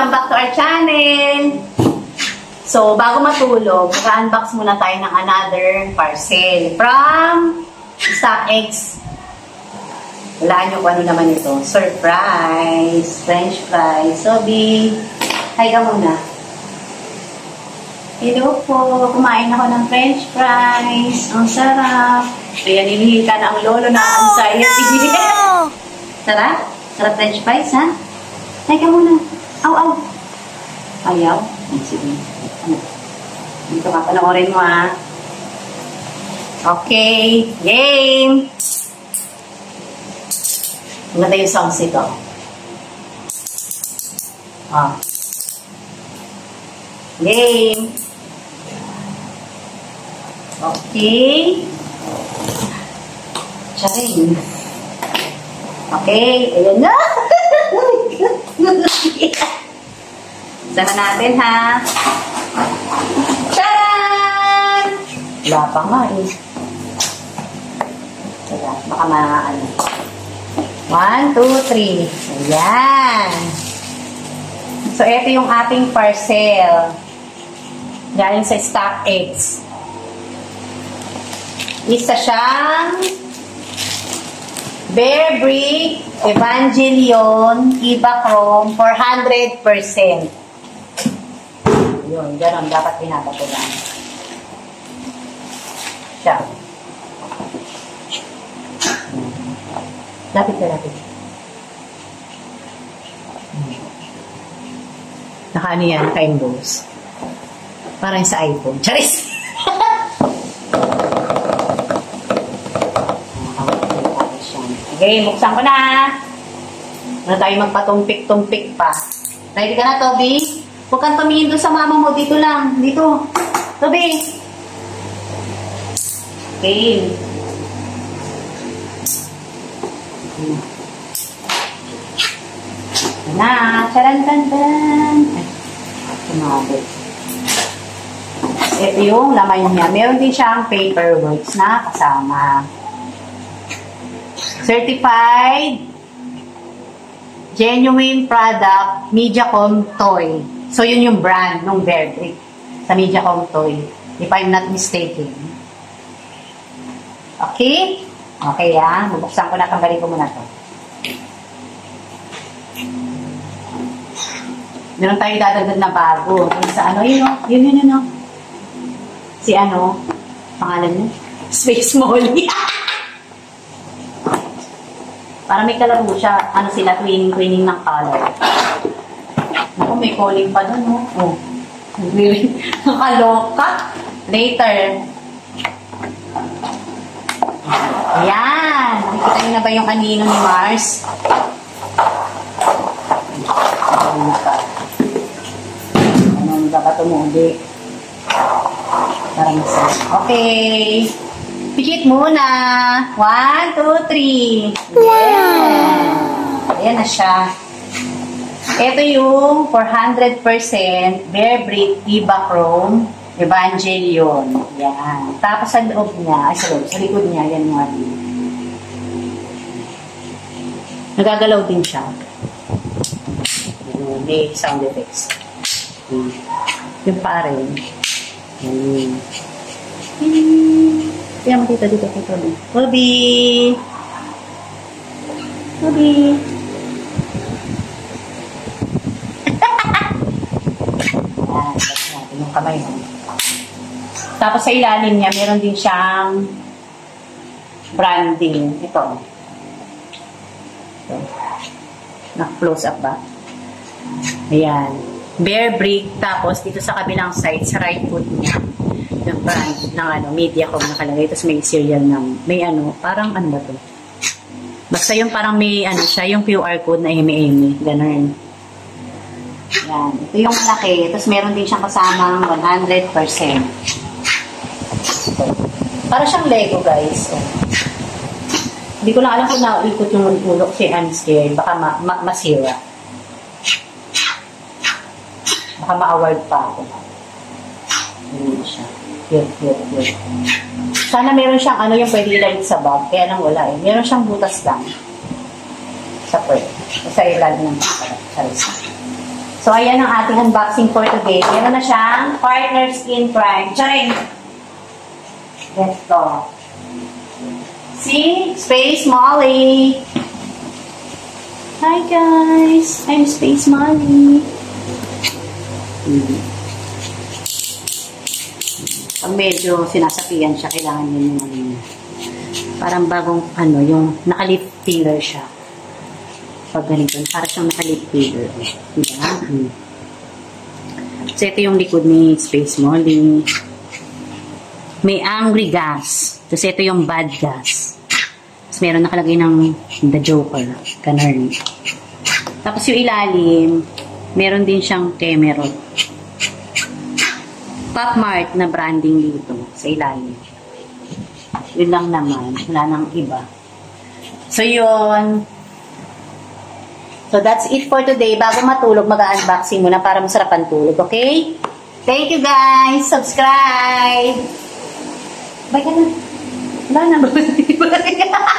Welcome back to our channel! So, bago matulog, mag-unbox muna tayo ng another parcel from StockX. Walaan nyo kung ano naman ito. Surprise! French fries. So, B, hi ka muna. Hello po! Kumain ako ng French fries. Ang sarap! Kaya nilihita na ang lolo na anxiety. No! Sarap? Sarap French fries, ha? Hi ka muna. Aw, aw. Ayaw? Sige. Dito ka, panoorin mo, ha? Okay. Game! Maganda yung songs ito. Ah. Game! Okay. Charing. Okay. Ayan na. Sama natin, ha? Taran! Wala pa nga, eh. Wala. Baka ano. 1, 2, 3. Ayan. So, ito yung ating parcel. Galing sa StockX. Isa siyang Bear Brick Evangelion Iba Chrome 400%. Yun, gano'n. Dapat pinapatulan. Siya. Lapit ka, lapit. Naka-ano yan? Naka-emboss. Parang sa iPhone. Charis! Okay, buksan ko na. Ano tayo magpatumpik-tumpik pa. Ready ka na, Toby? Huwag kang tumingin doon sa mama mo. Dito lang. Dito. Toby. Okay. Na. Charan-tan-tan. Ay, sumabot. Ito yung laman niya. Meron din siyang paperworks na kasama. Certified genuine product Mediacom Toy. So, yun yung brand ng Bear Brick sa Mediacom Toy. If I'm not mistaken. Okay? Okay, ha? Bubuksan ko na. Tanggalin ko muna to. Meron tayo dadagdag na bago. Sa ano, yun, yun. Si ano, pangalan niya? Space Molly. Para may kalaro siya, ano sila, twinning ng color. Naku, may calling pa doon, no? Oh. Nakaloka. Later. Ayan. Nakikita niyo na ba yung anino ni Mars? Ano ba ba tumuli? Parang masarap. Okay. Pikit muna. 1, 2, 3. Yeah. Ayan na siya. Ito yung 400% Bear Brick Iba Chrome Evangelion. Yan. Tapos sa loob niya, sa likod niya, yan yung ating. Nagagalaw din siya. May sound effects. Yung pa rin. Kaya mo dito, Toby. Toby! Toby! Ayan, tapos natin yung kamay mo. Tapos sa ilalim niya, meron din siyang branding. Ito. Na-close up ba? Ayan. Bear Brick. Tapos dito sa kabilang side, sa right foot niya. Yung brand ng ano, Mediacom nakalagay. Tapos may serial ng, may ano, parang ano ba to? Basta yung parang may ano siya, yung QR code na eme-eme. Ganun. Yan. Ito yung malaki. Tapos meron din siyang kasamang 100%. Para siyang Lego, guys. So, hindi ko lang alam kung naikot yung ulo kasi I'm scared. Baka masira. Baka ma-award pa ako. Hindi siya. Cute. Sana meron siyang ano yung pwede ilagay sa bag. Kaya lang wala eh. Meron siyang butas lang. Sa pwede. Sa ilalim ng bag. Charis. So, ayan ang ating unboxing for today. Meron na siyang Partner Skin Prime. Charing! Ito. Si Space Molly. Hi guys! I'm Space Molly. Pag medyo sinasapian siya, kailangan yun yung parang bagong yung naka-lip filler siya. Pag ganito, parang siyang naka-lip filler. Diba? So, ito yung likod ni Space Molly. May angry gas. Tapos ito yung bad gas. Tapos meron nakalagay ng The Joker. Ganun. Tapos yung ilalim, meron din siyang Kemerod. Pop Mart na branding dito sa ilalim. Yun lang naman. Wala nang iba. So, yun. So, that's it for today. Bago matulog, mag-unboxing muna para masarapan tulog. Okay? Thank you, guys. Subscribe. Bye ka na. Wala na.